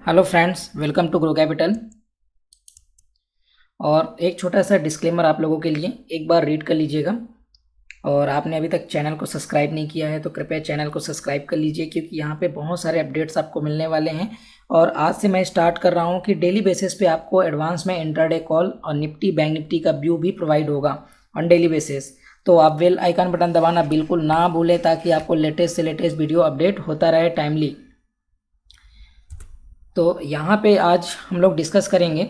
Hello friends, welcome to Grow Capital. और एक छोटा सा डिस्क्लेमर आप लोगों के लिए एक बार रीड कर लीजिएगा। और आपने अभी तक चैनल को सब्सक्राइब नहीं किया है तो कृपया चैनल को सब्सक्राइब कर लीजिए, क्योंकि यहाँ पे बहुत सारे अपडेट्स आपको मिलने वाले हैं। और आज से मैं स्टार्ट कर रहा हूँ कि डेली बेसिस पे आपको एडवांस में इंट्राडे कॉल और निफ्टी बैंक निफ्टी का व्यू भी प्रोवाइड होगा ऑन डेली बेसिस। तो आप बेल आइकन बटन दबाना बिल्कुल ना भूलें, ताकि आपको लेटेस्ट से लेटेस्ट वीडियो अपडेट होता रहे टाइमली। तो यहाँ पे आज हम लोग डिस्कस करेंगे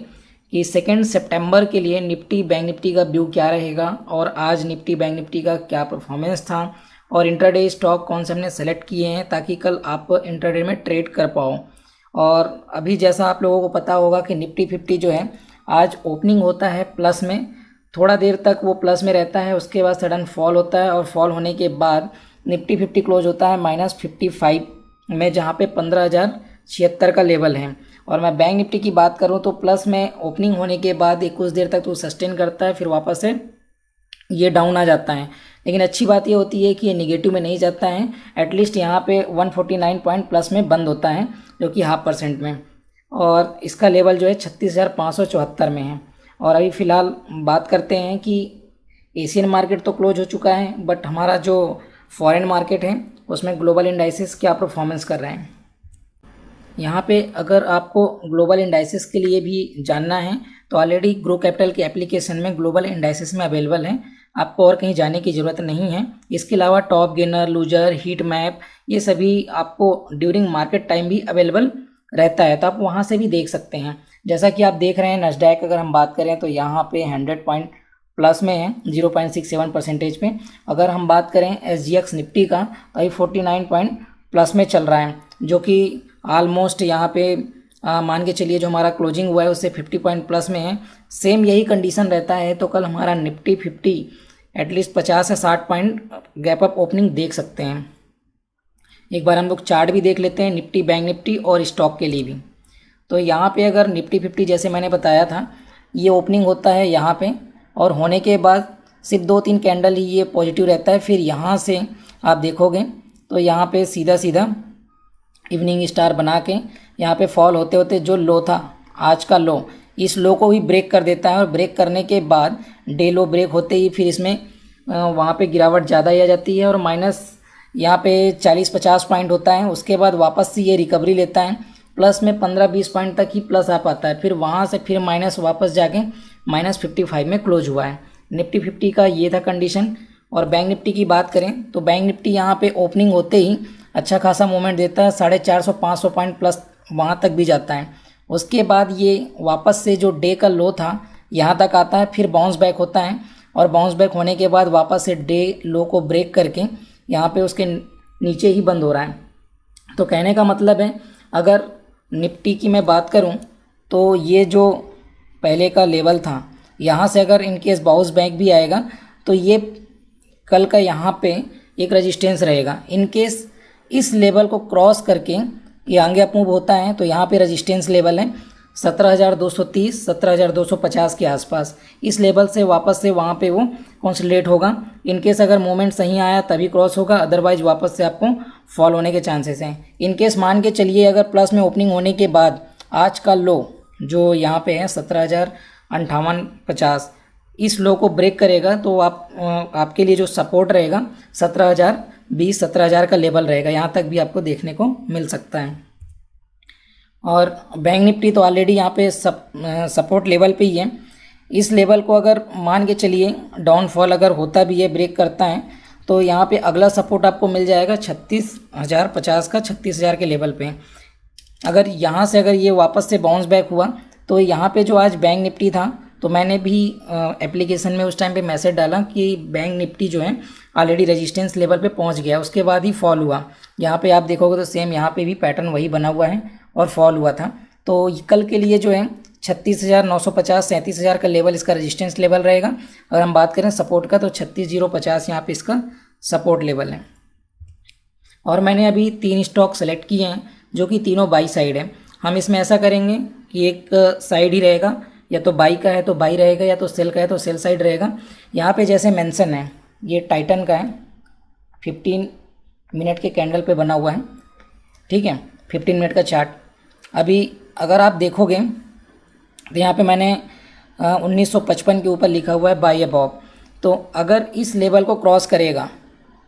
कि 2 सितंबर के लिए निफ्टी बैंक निफ्टी का व्यू क्या रहेगा, और आज निफ्टी बैंक निफ्टी का क्या परफॉर्मेंस था, और इंट्राडे स्टॉक कौन से हमने सेलेक्ट किए हैं ताकि कल आप इंट्राडे में ट्रेड कर पाओ। और अभी जैसा आप लोगों को पता होगा कि निफ्टी 50 जो है आज ओपनिंग होता है प्लस में, थोड़ा देर तक वो प्लस में रहता है, उसके बाद सडन फॉल होता है, और फॉल होने के बाद निफ्टी 50 क्लोज होता है -55 में, जहाँ पे 15,076 का लेवल है। और मैं बैंक निफ्टी की बात करूं तो प्लस में ओपनिंग होने के बाद एक कुछ देर तक तो सस्टेन करता है, फिर वापस से ये डाउन आ जाता है। लेकिन अच्छी बात ये होती है कि ये निगेटिव में नहीं जाता है, एटलीस्ट यहाँ पे 149 पॉइंट प्लस में बंद होता है, जो कि 0.5% में। और इसका लेवल जो है 36,574 में है। और अभी फ़िलहाल बात करते हैं कि एशियन मार्केट तो क्लोज हो चुका है, बट हमारा जो फॉरेन मार्केट है उसमें ग्लोबल इंडाइसेस क्या परफॉर्मेंस कर रहे हैं। यहाँ पे अगर आपको ग्लोबल इंडाइसेस के लिए भी जानना है तो ऑलरेडी ग्रो कैपिटल के एप्लीकेशन में ग्लोबल इंडाइसेस में अवेलेबल है, आपको और कहीं जाने की ज़रूरत नहीं है। इसके अलावा top gainer, loser, heat map, ये सभी आपको ड्यूरिंग मार्केट टाइम भी अवेलेबल रहता है, तो आप वहाँ से भी देख सकते हैं। जैसा कि आप देख रहे हैं नस्डैक अगर हम बात करें तो यहाँ पे 100 पॉइंट प्लस में है 0.67% पे। अगर हम बात करें SGX निफ्टी का तो अभी 49 पॉइंट प्लस में चल रहा है, जो कि ऑलमोस्ट यहाँ पे मान के चलिए जो हमारा क्लोजिंग हुआ है उससे 50 पॉइंट प्लस में है। सेम यही कंडीशन रहता है तो कल हमारा निफ्टी 50 एटलीस्ट 50 से 60 पॉइंट गैप अप ओपनिंग देख सकते हैं। एक बार हम लोग चार्ट भी देख लेते हैं निफ्टी बैंक निफ्टी और स्टॉक के लिए भी। तो यहाँ पे अगर निफ्टी 50 जैसे मैंने बताया था, ये ओपनिंग होता है यहाँ पे, और होने के बाद सिर्फ 2-3 कैंडल ही ये पॉजिटिव रहता है। फिर यहाँ से आप देखोगे तो यहाँ पे सीधा सीधा इवनिंग स्टार बना के यहाँ पे फॉल होते होते जो लो था आज का लो, इस लो को भी ब्रेक कर देता है। और ब्रेक करने के बाद डे लो ब्रेक होते ही फिर इसमें वहाँ पे गिरावट ज़्यादा ही आ जाती है, और माइनस यहाँ पे 40-50 पॉइंट होता है। उसके बाद वापस से ये रिकवरी लेता है, प्लस में 15-20 पॉइंट तक ही प्लस आ पाता है, फिर वहाँ से फिर माइनस वापस जाके -55 में क्लोज हुआ है। निफ्टी 50 का ये था कंडीशन। और बैंक निफ्टी की बात करें तो बैंक निफ्टी यहाँ पे ओपनिंग होते ही अच्छा खासा मूवमेंट देता है, 450-500 पॉइंट प्लस वहाँ तक भी जाता है। उसके बाद ये वापस से जो डे का लो था यहाँ तक आता है, फिर बाउंस बैक होता है, और बाउंस बैक होने के बाद वापस से डे लो को ब्रेक करके यहाँ पे उसके नीचे ही बंद हो रहा है। तो कहने का मतलब है, अगर निफ्टी की मैं बात करूँ तो ये जो पहले का लेवल था यहाँ से अगर इनकेस बाउंस बैक भी आएगा तो ये कल का यहाँ पे एक रेजिस्टेंस रहेगा। इनकेस इस लेवल को क्रॉस करके ये आगे अप मूव होता है तो यहाँ पे रेजिस्टेंस लेवल है 17,230 17,250 के आसपास। इस लेवल से वापस से वहाँ पे वो कंसोलिडेट होगा। इनकेस अगर मूवमेंट सही आया तभी क्रॉस होगा, अदरवाइज वापस से आपको फॉल होने के चांसेस हैं। इनकेस मान के चलिए अगर प्लस में ओपनिंग होने के बाद आज का लो जो यहाँ पे है 17,058.50, इस लो को ब्रेक करेगा तो आपके लिए जो सपोर्ट रहेगा 17,020-17,000 का लेवल रहेगा, यहाँ तक भी आपको देखने को मिल सकता है। और बैंक निफ्टी तो ऑलरेडी यहाँ पे सपोर्ट लेवल पे ही है। इस लेवल को अगर मान के चलिए डाउनफॉल अगर होता भी है, ब्रेक करता है, तो यहाँ पे अगला सपोर्ट आपको मिल जाएगा 36,050 का, 36,000 के लेवल पे। अगर यहाँ से अगर ये वापस से बाउंस बैक हुआ तो यहाँ पे जो आज बैंक निफ्टी था, तो मैंने भी एप्लीकेशन में उस टाइम पे मैसेज डाला कि बैंक निफ्टी जो है ऑलरेडी रेजिस्टेंस लेवल पे पहुंच गया, उसके बाद ही फॉल हुआ। यहाँ पे आप देखोगे तो सेम यहाँ पे भी पैटर्न वही बना हुआ है और फॉल हुआ था। तो कल के लिए जो है 36,950 37,000 का लेवल इसका रेजिस्टेंस लेवल रहेगा। अगर हम बात करें सपोर्ट का तो 36,050 यहाँ पे इसका सपोर्ट लेवल है। और मैंने अभी 3 स्टॉक सेलेक्ट किए हैं जो कि तीनों बाई साइड है। हम इसमें ऐसा करेंगे कि एक साइड ही रहेगा, या तो बाई का है तो बाई रहेगा, या तो सेल का है तो सेल साइड रहेगा। यहाँ पे जैसे मेंशन है ये टाइटन का है, 15 मिनट के कैंडल पे बना हुआ है, ठीक है, 15 मिनट का चार्ट। अभी अगर आप देखोगे तो यहाँ पे मैंने 1955 के ऊपर लिखा हुआ है बाय अबव। तो अगर इस लेवल को क्रॉस करेगा,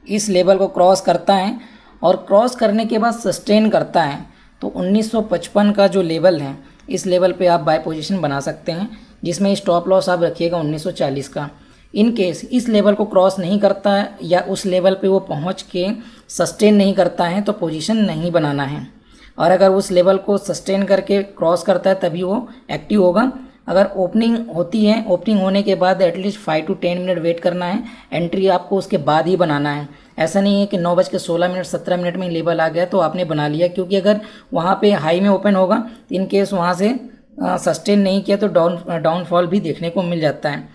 इस लेवल को क्रॉस करता है और क्रॉस करने के बाद सस्टेन करता है, तो 1955 का जो लेवल है इस लेवल पे आप बाय पोजीशन बना सकते हैं, जिसमें स्टॉप लॉस आप रखिएगा 1940 का। इन केस इस लेवल को क्रॉस नहीं करता है या उस लेवल पे वो पहुंच के सस्टेन नहीं करता है तो पोजीशन नहीं बनाना है। और अगर उस लेवल को सस्टेन करके क्रॉस करता है तभी वो एक्टिव होगा। अगर ओपनिंग होती है, ओपनिंग होने के बाद एटलीस्ट 5 to 10 मिनट वेट करना है, एंट्री आपको उसके बाद ही बनाना है। ऐसा नहीं है कि 9:16 17 मिनट में लेवल आ गया तो आपने बना लिया, क्योंकि अगर वहाँ पे हाई में ओपन होगा इन केस वहाँ से सस्टेन नहीं किया तो डाउनफॉल भी देखने को मिल जाता है।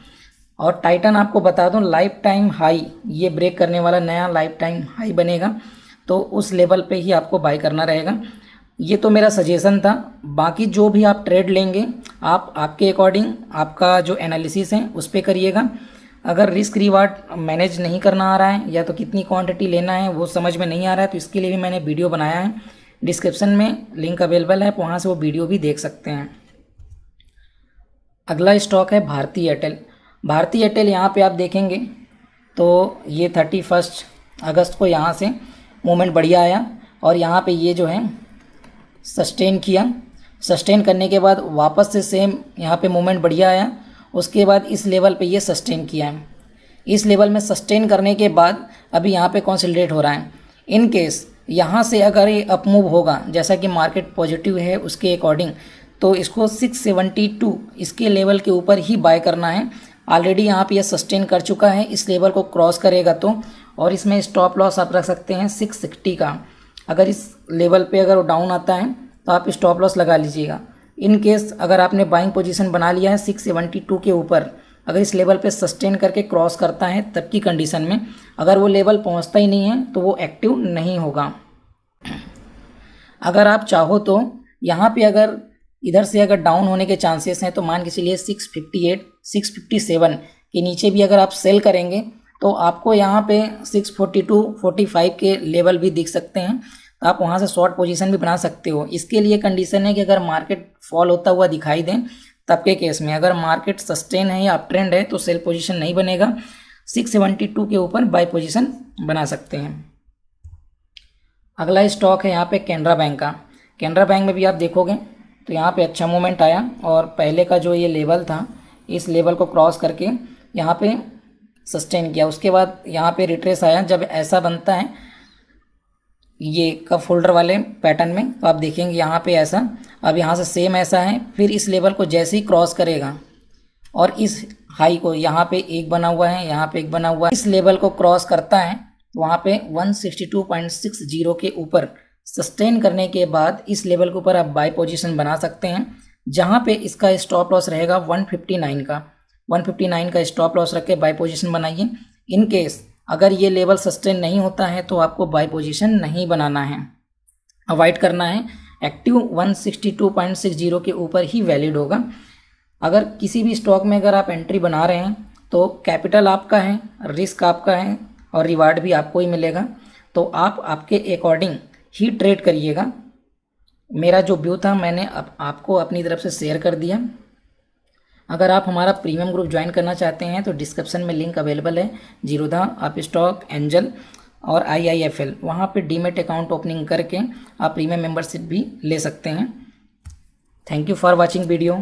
और टाइटन आपको बता दूं लाइफ टाइम हाई ये ब्रेक करने वाला नया लाइफ टाइम हाई बनेगा, तो उस लेवल पे ही आपको बाय करना रहेगा। ये तो मेरा सजेशन था। बाकी जो भी आप ट्रेड लेंगे आप आपके अकॉर्डिंग आपका जो एनालिसिस है उस पर करिएगा। अगर रिस्क रिवार्ड मैनेज नहीं करना आ रहा है या तो कितनी क्वांटिटी लेना है वो समझ में नहीं आ रहा है, तो इसके लिए भी मैंने वीडियो बनाया है, डिस्क्रिप्शन में लिंक अवेलेबल है, वहाँ से वो वीडियो भी देख सकते हैं। अगला स्टॉक है भारती एयरटेल। भारती एयरटेल यहाँ पे आप देखेंगे तो ये 31 अगस्त को यहाँ से मूवमेंट बढ़िया आया और यहाँ पे ये जो है सस्टेन किया। सस्टेन करने के बाद वापस से सेम यहाँ पे मूवमेंट बढ़िया आया, उसके बाद इस लेवल पे ये सस्टेन किया है। इस लेवल में सस्टेन करने के बाद अभी यहाँ पे कंसोलिडेट हो रहा है। इन केस यहाँ से अगर ये अप मूव होगा, जैसा कि मार्केट पॉजिटिव है उसके अकॉर्डिंग, तो इसको 672 इसके लेवल के ऊपर ही बाय करना है। ऑलरेडी यहाँ पे ये सस्टेन कर चुका है, इस लेवल को क्रॉस करेगा तो, और इसमें स्टॉप लॉस आप रख सकते हैं 660 का। अगर इस लेवल पे अगर वो डाउन आता है तो आप स्टॉप लॉस लगा लीजिएगा। इन केस अगर आपने बाइंग पोजीशन बना लिया है 672 के ऊपर, अगर इस लेवल पे सस्टेन करके क्रॉस करता है तब की कंडीशन में, अगर वो लेवल पहुंचता ही नहीं है तो वो एक्टिव नहीं होगा। अगर आप चाहो तो यहाँ पे अगर इधर से अगर डाउन होने के चांसेस हैं तो मान के चलिए 658 657 के नीचे भी अगर आप सेल करेंगे तो आपको यहाँ पे 642 45 के लेवल भी दिख सकते हैं, तो आप वहाँ से शॉर्ट पोजीशन भी बना सकते हो। इसके लिए कंडीशन है कि अगर मार्केट फॉल होता हुआ दिखाई दे तब के केस में, अगर मार्केट सस्टेन है या अप ट्रेंड है तो सेल पोजीशन नहीं बनेगा, 672 के ऊपर बाय पोजीशन बना सकते हैं। अगला स्टॉक है यहाँ पे कैनरा बैंक का। कैनरा बैंक में भी आप देखोगे तो यहाँ पे अच्छा मूवमेंट आया और पहले का जो ये लेवल था इस लेवल को क्रॉस करके यहाँ पे सस्टेन किया। उसके बाद यहाँ पे रिट्रेस आया। जब ऐसा बनता है ये कप होल्डर वाले पैटर्न में तो आप देखेंगे यहाँ पे ऐसा, अब यहाँ से सेम ऐसा है, फिर इस लेवल को जैसे ही क्रॉस करेगा और इस हाई को यहाँ पे एक बना हुआ है, यहाँ पे एक बना हुआ है, इस लेवल को क्रॉस करता है तो वहाँ पे 162.60 के ऊपर सस्टेन करने के बाद इस लेवल के ऊपर आप बाय पोजीशन बना सकते हैं, जहाँ पे इसका स्टॉप लॉस रहेगा 159 का। 159 का स्टॉप लॉस रख के बाय पोजीशन बनाइए। इन केस अगर ये लेवल सस्टेन नहीं होता है तो आपको बाय पोजीशन नहीं बनाना है, अवॉइड करना है। एक्टिव 162.60 के ऊपर ही वैलिड होगा। अगर किसी भी स्टॉक में अगर आप एंट्री बना रहे हैं तो कैपिटल आपका है, रिस्क आपका है और रिवार्ड भी आपको ही मिलेगा, तो आप आपके अकॉर्डिंग ही ट्रेड करिएगा। मेरा जो व्यू था मैंने आपको अपनी तरफ से शेयर कर दिया। अगर आप हमारा प्रीमियम ग्रुप ज्वाइन करना चाहते हैं तो डिस्क्रिप्शन में लिंक अवेलेबल है, जीरोधा, आप स्टॉक, एंजल और IIFL, वहाँ पे डीमेट अकाउंट ओपनिंग करके आप प्रीमियम मेंबरशिप भी ले सकते हैं। Thank you for watching video.